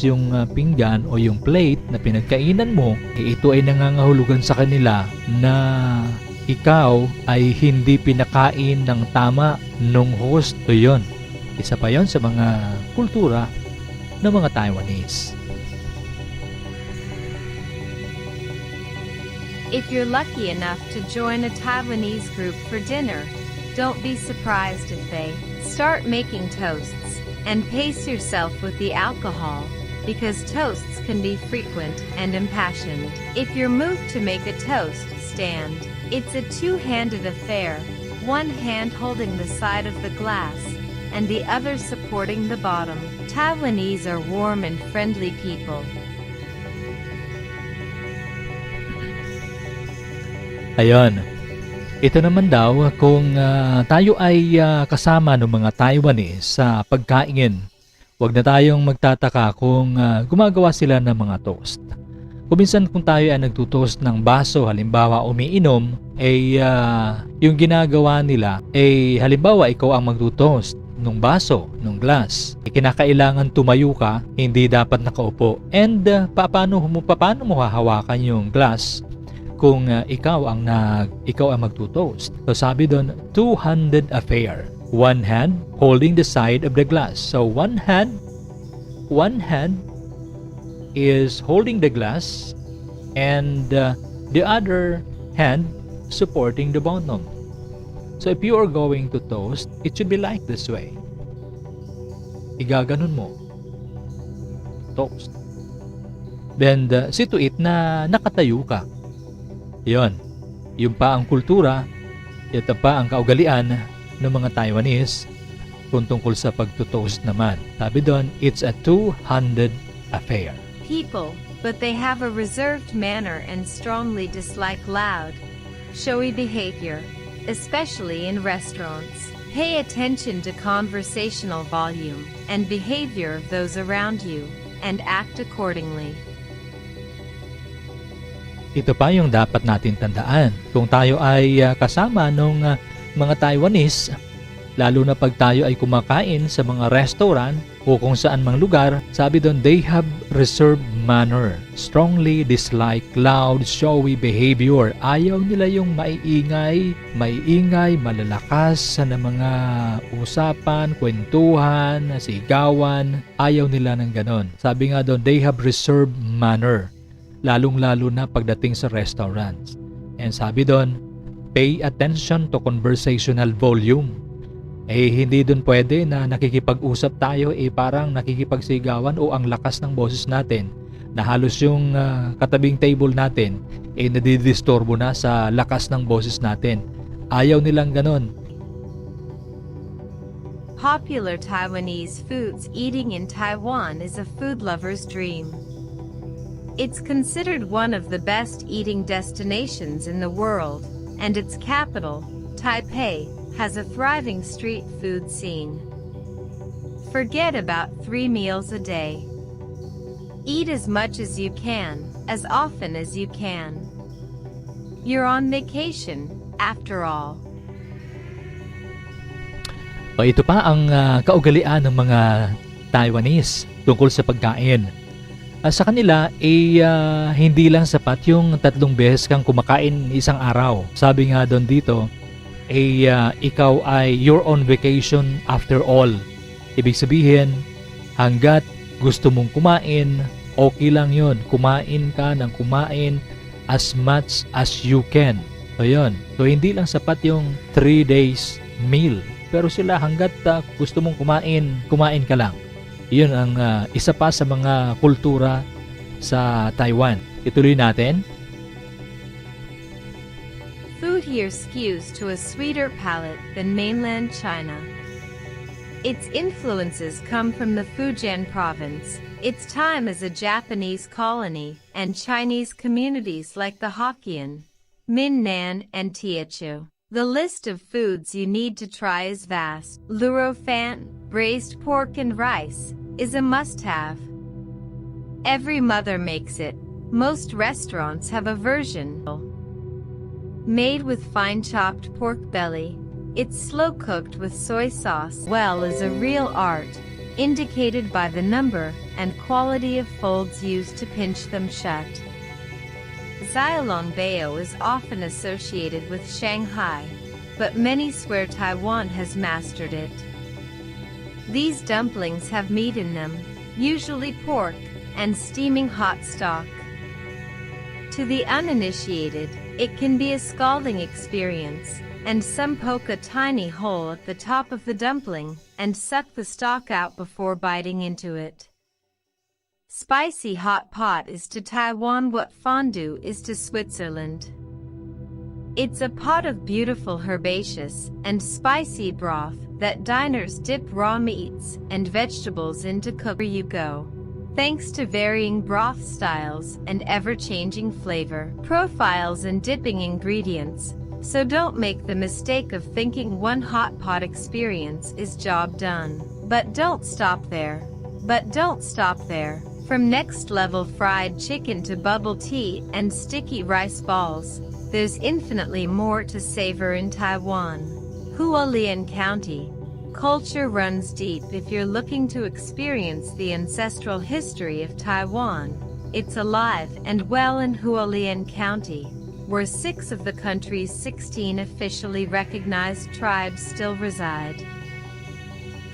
yung pinggan o yung plate na pinagkainan mo, ito ay nangangahulugan sa kanila na ikaw ay hindi pinakain ng tama nung host. So yun, isa pa yon sa mga kultura ng mga Taiwanese. If you're lucky enough to join a Taiwanese group for dinner, don't be surprised if they start making toasts and pace yourself with the alcohol, because toasts can be frequent and impassioned. If you're moved to make a toast stand, it's a two-handed affair, one hand holding the side of the glass and the other supporting the bottom. Taiwanese are warm and friendly people. Ayon. Ito naman daw kung tayo ay kasama ng mga Taiwanese sa pagkain, huwag na tayong magtataka kung gumagawa sila ng mga toast. Kuminsan kung tayo ay nagtutoast ng baso, halimbawa umiinom, yung ginagawa nila, halimbawa ikaw ang magtutoast ng baso, ng glass. Kinakailangan tumayo ka, hindi dapat nakaupo. And paano mo hahawakan yung glass? kung ikaw ang magtutoast. So sabi doon, two-handed affair. One hand holding the side of the glass. So one hand is holding the glass and the other hand supporting the bottom. So if you are going to toast, it should be like this way. Igaganon mo. Toast. Then see to it na nakatayo ka. Yon. Yung pa ang kultura, ito pa ang kaugalian ng mga Taiwanese kung tungkol sa pagtutoast naman. Sabi doon, it's a two-handed affair. People, but they have a reserved manner and strongly dislike loud, showy behavior, especially in restaurants. Pay attention to conversational volume and behavior of those around you, and act accordingly. Ito pa yung dapat natin tandaan. Kung tayo ay kasama ng mga Taiwanese, lalo na pag tayo ay kumakain sa mga restaurant o kung saan mang lugar, sabi doon, they have reserved manner, strongly dislike loud, showy behavior. Ayaw nila yung maiingay, malalakas na mga usapan, kwentuhan, sigawan. Ayaw nila ng ganon. Sabi nga doon, they have reserved manner, lalong-lalo na pagdating sa restaurants. And sabi doon, pay attention to conversational volume. Hindi doon pwede na nakikipag-usap tayo parang nakikipagsigawan o ang lakas ng boses natin na halos yung katabing table natin nadidisturbo na sa lakas ng boses natin. Ayaw nilang ganon. Popular Taiwanese foods eating in Taiwan is a food lover's dream. It's considered one of the best eating destinations in the world, and its capital, Taipei, has a thriving street food scene. Forget about 3 meals a day. Eat as much as you can, as often as you can. You're on vacation, after all. Ito pa ang kaugalian ng mga Taiwanese tungkol sa pagkain. Sa kanila, hindi lang sapat yung 3 beses kang kumakain isang araw. Sabi nga doon dito, ikaw ay you're on vacation after all. Ibig sabihin, hanggat gusto mong kumain, okay lang yun. Kumain ka ng kumain as much as you can. So yun. So hindi lang sapat yung 3 days meal. Pero sila hanggat gusto mong kumain ka lang. Yun ang isa pa sa mga kultura sa Taiwan. Ituloy natin. Food here skews to a sweeter palate than mainland China. Its influences come from the Fujian province, its time as a Japanese colony, and Chinese communities like the Hokkien, Minnan, and Teochew. The list of foods you need to try is vast. Luo fan, braised pork and rice, is a must-have. Every mother makes it. Most restaurants have a version. Made with fine chopped pork belly, it's slow cooked with soy sauce, well as a real art, indicated by the number and quality of folds used to pinch them shut. Xiaolongbao is often associated with Shanghai, but many swear Taiwan has mastered it. These dumplings have meat in them, usually pork, and steaming hot stock. To the uninitiated, it can be a scalding experience, and some poke a tiny hole at the top of the dumpling and suck the stock out before biting into it. Spicy hot pot is to Taiwan what fondue is to Switzerland. It's a pot of beautiful herbaceous and spicy broth that diners dip raw meats and vegetables into. Cook you go. Thanks to varying broth styles and ever-changing flavor profiles and dipping ingredients, so don't make the mistake of thinking one hot pot experience is job done. But don't stop there. From next-level fried chicken to bubble tea and sticky rice balls, there's infinitely more to savor in Taiwan. Hualien County. Culture runs deep. If you're looking to experience the ancestral history of Taiwan, it's alive and well in Hualien County, where 6 of the country's 16 officially recognized tribes still reside.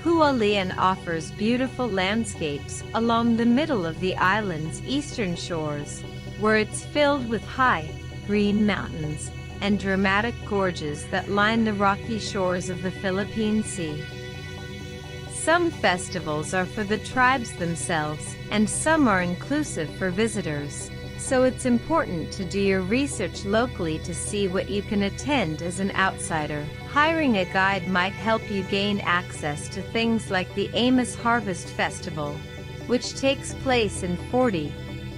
Hualien offers beautiful landscapes along the middle of the island's eastern shores, where it's filled with high, green mountains and dramatic gorges that line the rocky shores of the Philippine Sea. Some festivals are for the tribes themselves, and some are inclusive for visitors, so it's important to do your research locally to see what you can attend as an outsider. Hiring a guide might help you gain access to things like the Amos Harvest Festival, which takes place in 40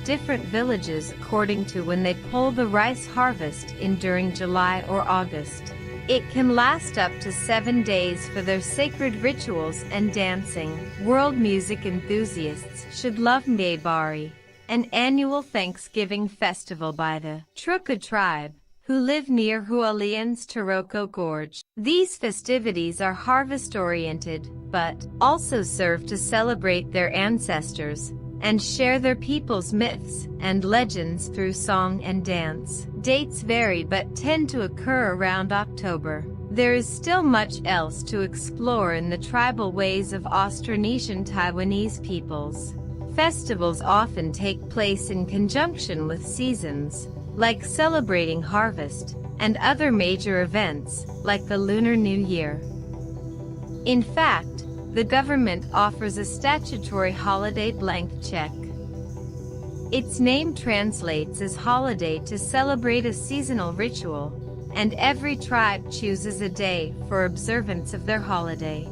different villages according to when they pull the rice harvest in during July or August. It can last up to 7 days for their sacred rituals and dancing. World music enthusiasts should love Maybari, an annual Thanksgiving festival by the Truca tribe, who live near Hualien's Taroko Gorge. These festivities are harvest-oriented, but also serve to celebrate their ancestors and share their people's myths and legends through song and dance. Dates vary but tend to occur around October. There is still much else to explore in the tribal ways of Austronesian Taiwanese peoples. Festivals often take place in conjunction with seasons, like celebrating harvest, and other major events, like the Lunar New Year. In fact, the government offers a statutory holiday blank check. Its name translates as holiday to celebrate a seasonal ritual, and every tribe chooses a day for observance of their holiday.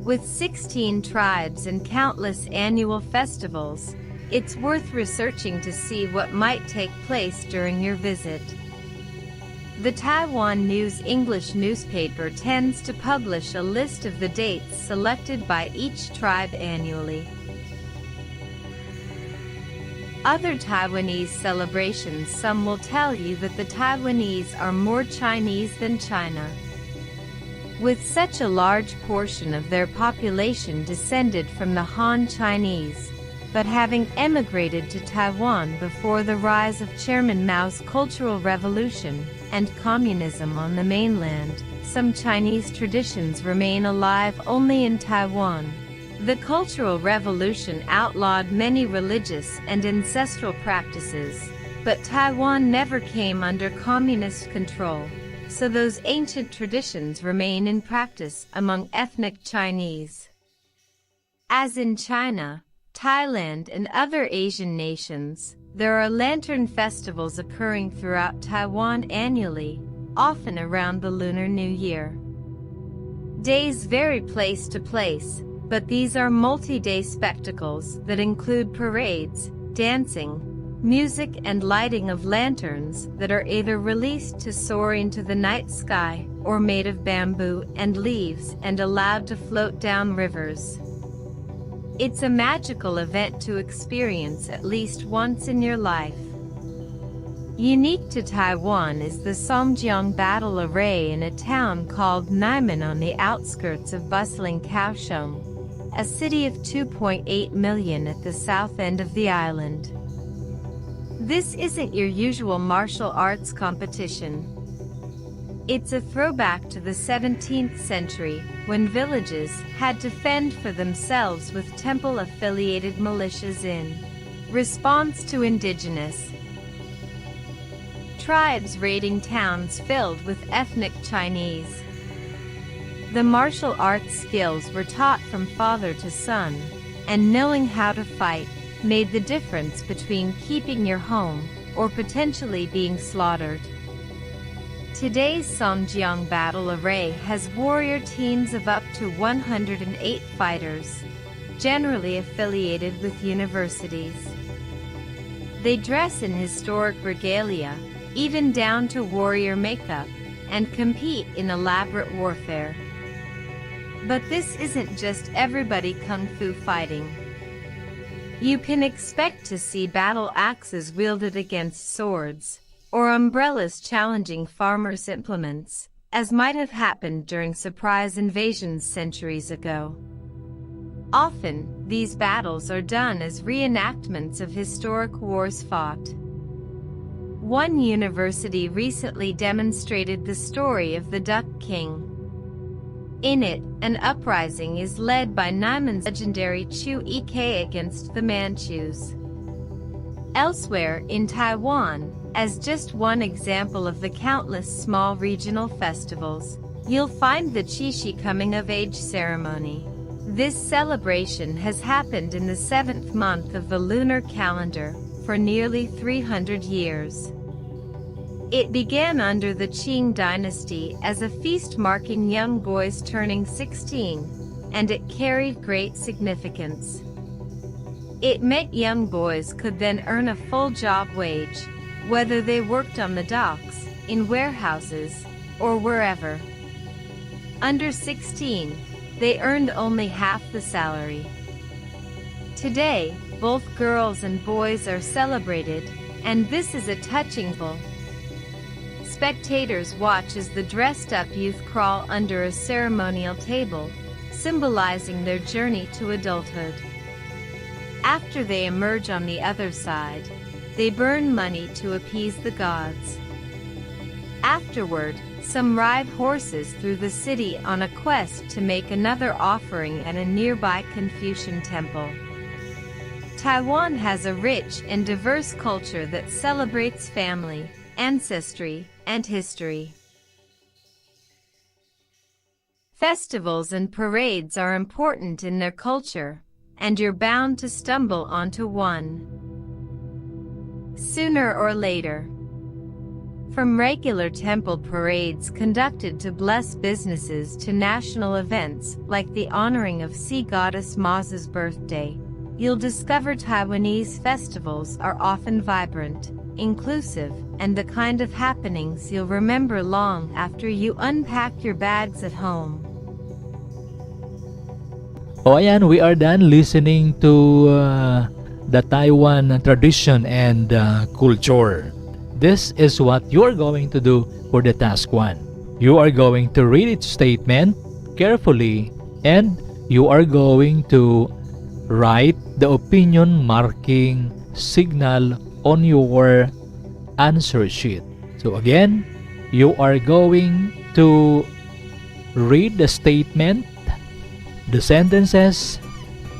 With 16 tribes and countless annual festivals, it's worth researching to see what might take place during your visit. The Taiwan News English newspaper tends to publish a list of the dates selected by each tribe annually. Other Taiwanese celebrations. Some will tell you that the Taiwanese are more Chinese than China. With such a large portion of their population descended from the Han Chinese, but having emigrated to Taiwan before the rise of Chairman Mao's Cultural Revolution and communism on the mainland, some Chinese traditions remain alive only in Taiwan. The Cultural Revolution outlawed many religious and ancestral practices, but Taiwan never came under communist control, so those ancient traditions remain in practice among ethnic Chinese. As in China, Thailand and other Asian nations, there are lantern festivals occurring throughout Taiwan annually, often around the Lunar New Year. Days vary place to place, but these are multi-day spectacles that include parades, dancing, music and lighting of lanterns that are either released to soar into the night sky or made of bamboo and leaves and allowed to float down rivers. It's a magical event to experience at least once in your life. Unique to Taiwan is the Samjong battle array in a town called Naiman on the outskirts of bustling Kaohsiung, a city of 2.8 million at the south end of the island. This isn't your usual martial arts competition. It's a throwback to the 17th century, when villages had to fend for themselves with temple-affiliated militias in response to indigenous tribes raiding towns filled with ethnic Chinese. The martial arts skills were taught from father to son, and knowing how to fight made the difference between keeping your home or potentially being slaughtered. Today's Samjong battle array has warrior teams of up to 108 fighters, generally affiliated with universities. They dress in historic regalia, even down to warrior makeup, and compete in elaborate warfare. But this isn't just everybody kung fu fighting. You can expect to see battle axes wielded against swords, or umbrellas challenging farmers' implements, as might have happened during surprise invasions centuries ago. Often, these battles are done as reenactments of historic wars fought. One university recently demonstrated the story of the Duck King. In it, an uprising is led by Naiman's legendary Chu Ek against the Manchus. Elsewhere in Taiwan, as just one example of the countless small regional festivals, you'll find the Qixi coming-of-age ceremony. This celebration has happened in the 7th month of the lunar calendar for nearly 300 years. It began under the Qing dynasty as a feast marking young boys turning 16, and it carried great significance. It meant young boys could then earn a full job wage, whether they worked on the docks, in warehouses, or wherever. Under 16, they earned only half the salary. Today, both girls and boys are celebrated, and this is a touching symbol. Spectators watch as the dressed-up youth crawl under a ceremonial table, symbolizing their journey to adulthood. After they emerge on the other side, they burn money to appease the gods. Afterward, some ride horses through the city on a quest to make another offering at a nearby Confucian temple. Taiwan has a rich and diverse culture that celebrates family, ancestry, and history. Festivals and parades are important in their culture, and you're bound to stumble onto one sooner or later. From regular temple parades conducted to bless businesses to national events like the honoring of sea goddess Ma's birthday, you'll discover Taiwanese festivals are often vibrant, inclusive, and the kind of happenings you'll remember long after you unpack your bags at home. O ayan, we are done listening to the Taiwan tradition and culture. This is what you are going to do for the task 1. You are going to read its statement carefully, and you are going to write the opinion marking signal on your answer sheet. So again, you are going to read the statement, the sentences,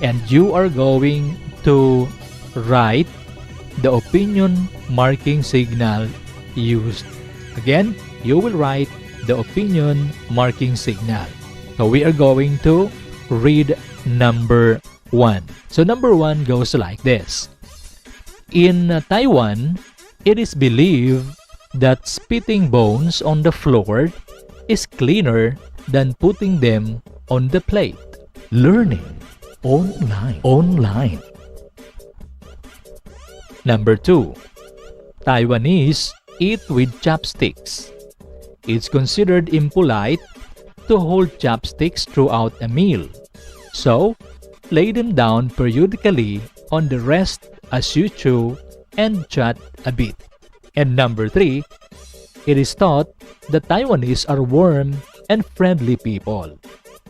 and you are going to write the opinion marking signal used. Again, you will write the opinion marking signal. So we are going to read number 1. So number 1 goes like this. In Taiwan, it is believed that spitting bones on the floor is cleaner than putting them on the plate. Learning online. Number 2. Taiwanese eat with chopsticks. It's considered impolite to hold chopsticks throughout a meal. So, lay them down periodically on the rest as you chew and chat a bit. And number 3. It is thought that Taiwanese are warm and friendly people,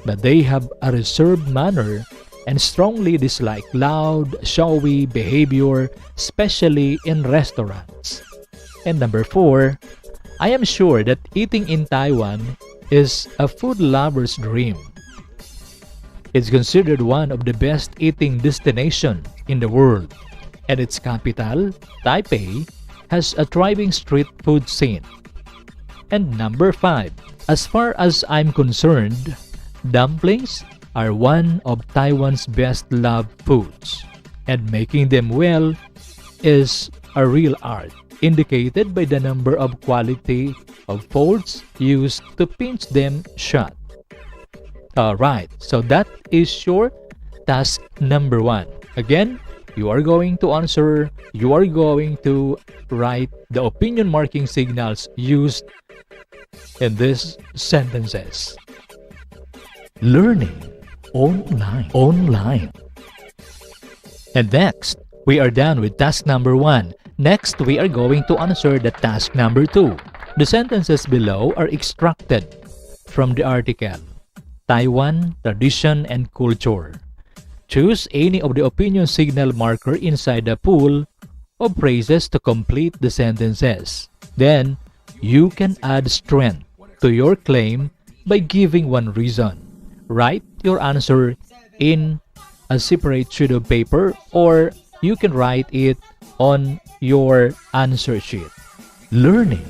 but they have a reserved manner and strongly dislike loud, showy behavior, especially in restaurants. And number 4, I am sure that eating in Taiwan is a food lover's dream. It's considered one of the best eating destinations in the world, and its capital, Taipei, has a thriving street food scene. And number 5, as far as I'm concerned, dumplings are one of Taiwan's best loved foods, and making them well is a real art, indicated by the number of quality of folds used to pinch them shut. Alright, so that is your task number 1. Again, you are going to write the opinion marking signals used in these sentences. Learning online. And next, we are done with task number 1. Next, we are going to answer the task number 2. The sentences below are extracted from the article Taiwan, Tradition and Culture. Choose any of the opinion signal marker inside the pool of phrases to complete the sentences. Then, you can add strength to your claim by giving one reason. Write your answer in a separate sheet of paper, or you can write it on your answer sheet. Learning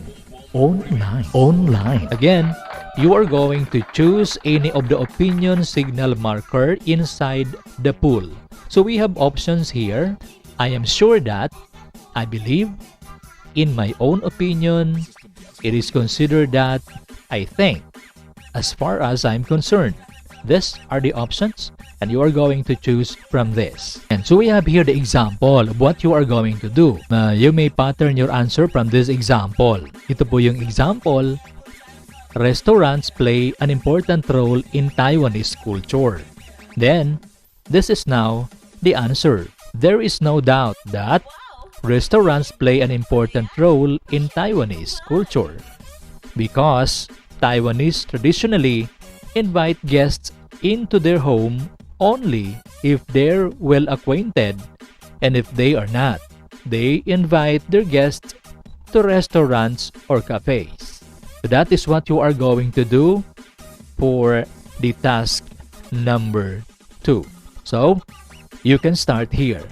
online. Again, you are going to choose any of the opinion signal marker inside the pool. So we have options here. I am sure that, I believe, in my own opinion, it is considered that, I think, as far as I'm concerned. These are the options, and you are going to choose from this. And so we have here the example of what you are going to do. You may pattern your answer from this example. Ito po yung example. Restaurants play an important role in Taiwanese culture. Then, this is now the answer. There is no doubt that restaurants play an important role in Taiwanese culture because Taiwanese traditionally invite guests into their home only if they're well acquainted, and if they are not, they invite their guests to restaurants or cafes. So that is what you are going to do for the task number 2. So, you can start here.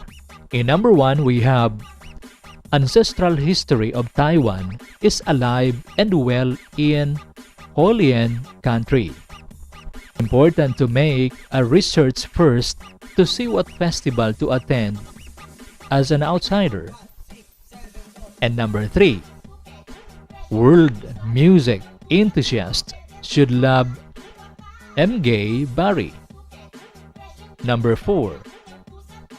In number 1, we have ancestral history of Taiwan is alive and well in Hokkien country. Important to make a research first to see what festival to attend as an outsider. And number 3, world music enthusiasts should love M.G. Barry. Number 4,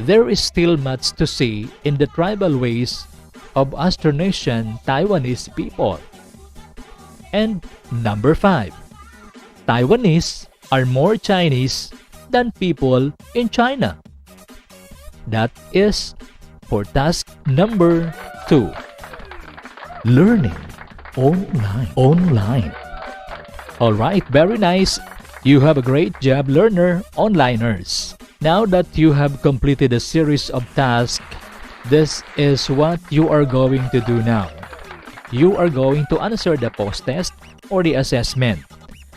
there is still much to see in the tribal ways of Austronesian Taiwanese people. And number 5, Taiwanese are more Chinese than people in China. That is for task number 2. Learning online. Alright, very nice. You have a great job, learner onliners. Now that you have completed a series of tasks, this is what you are going to do now. You are going to answer the post-test or the assessment.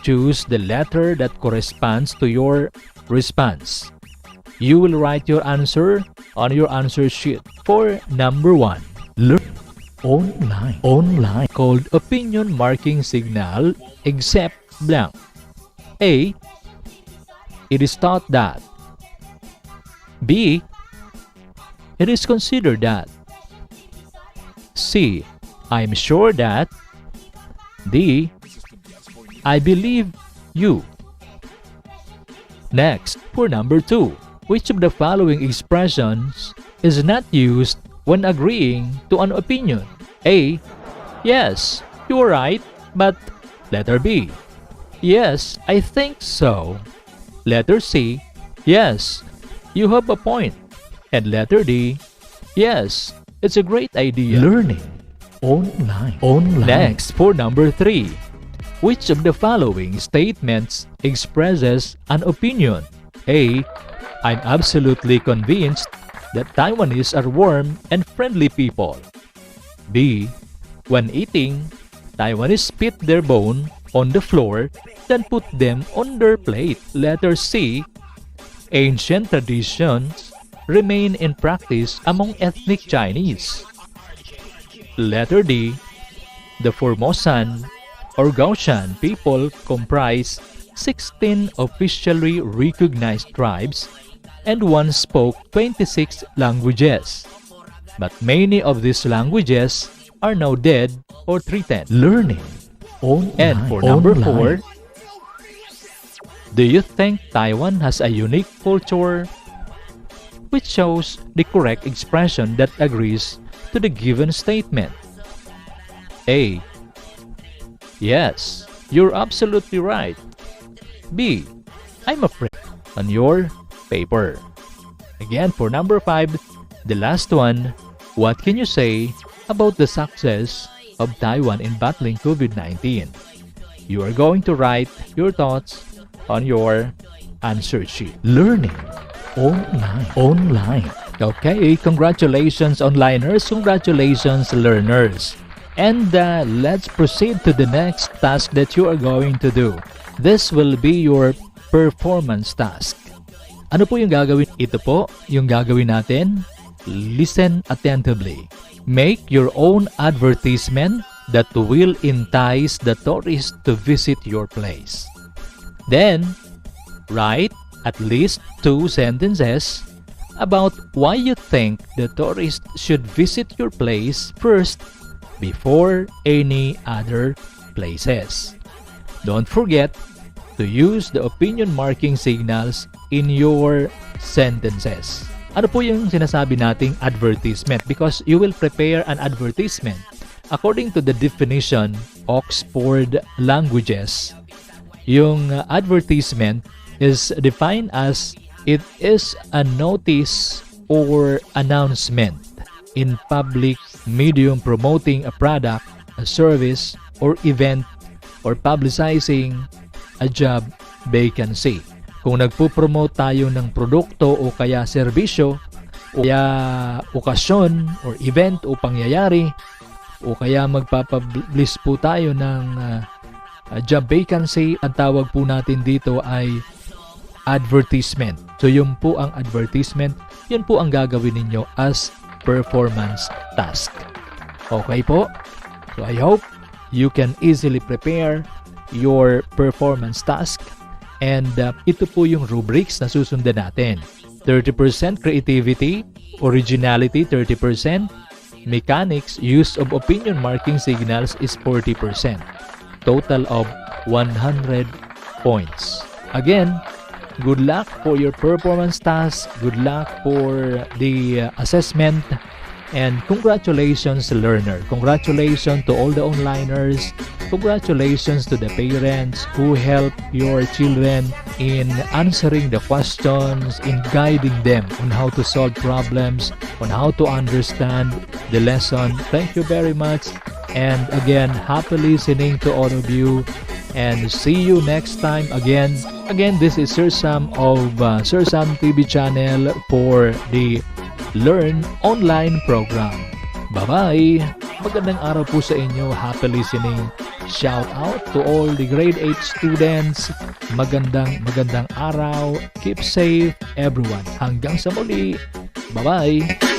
Choose the letter that corresponds to your response. You will write your answer on your answer sheet for number 1. Learn online. Called opinion marking signal except blank. A. It is thought that. B. It is considered that. C. I am sure that. D. I believe you. Next, for number 2, which of the following expressions is not used when agreeing to an opinion? A. Yes, you are right, but letter B. Yes, I think so. Letter C. Yes, you have a point. And letter D. Yes, it's a great idea. Learning online. Next, for number 3. Which of the following statements expresses an opinion? A. I'm absolutely convinced that Taiwanese are warm and friendly people. B. When eating, Taiwanese spit their bone on the floor, then put them on their plate. Letter C. Ancient traditions remain in practice among ethnic Chinese. Letter D. The Formosan or Gaussian people comprise 16 officially recognized tribes and once spoke 26 languages. But many of these languages are now dead or threatened. Learning online. And for number 4, do you think Taiwan has a unique culture? Which shows the correct expression that agrees to the given statement. A. Yes, you're absolutely right. B. I'm afraid. On your paper. Again, for number 5, the last one, what can you say about the success of Taiwan in battling COVID-19? You are going to write your thoughts on your answer sheet. Learning online, online. Okay, congratulations onliners, congratulations learners. And let's proceed to the next task that you are going to do. This will be your performance task. Ano po yung gagawin? Ito po yung gagawin natin. Listen attentively. Make your own advertisement that will entice the tourists to visit your place. Then, write at least 2 sentences about why you think the tourists should visit your place first before any other places. Don't forget to use the opinion marking signals in your sentences. Ano po yung sinasabi nating advertisement? Because you will prepare an advertisement. According to the definition, Oxford Languages, yung advertisement is defined as it is a notice or announcement in public medium promoting a product, a service, or event, or publicizing a job vacancy. Kung nagpo-promote tayo ng produkto o kaya serbisyo, o kaya okasyon or event o pangyayari, o kaya magpapublish po tayo ng job vacancy, ang tawag po natin dito ay advertisement. So yun po ang advertisement, yun po ang gagawin ninyo as performance task. Okay po? So I hope you can easily prepare your performance task. And ito po yung rubrics na susundan natin. 30% creativity, originality 30%, mechanics, use of opinion marking signals is 40%. Total of 100 points. Again, good luck for your performance task. Good luck for the assessment. And congratulations, learner. Congratulations to all the onliners. Congratulations to the parents who help your children in answering the questions, in guiding them on how to solve problems, on how to understand the lesson. Thank you very much. And again, happy listening to all of you. And see you next time again. Again, this is Sir Sam of Sir Sam TV channel for the Learn Online program. Bye-bye! Magandang araw po sa inyo. Happy listening. Shout out to all the grade 8 students. Magandang araw. Keep safe everyone. Hanggang sa muli. Bye-bye!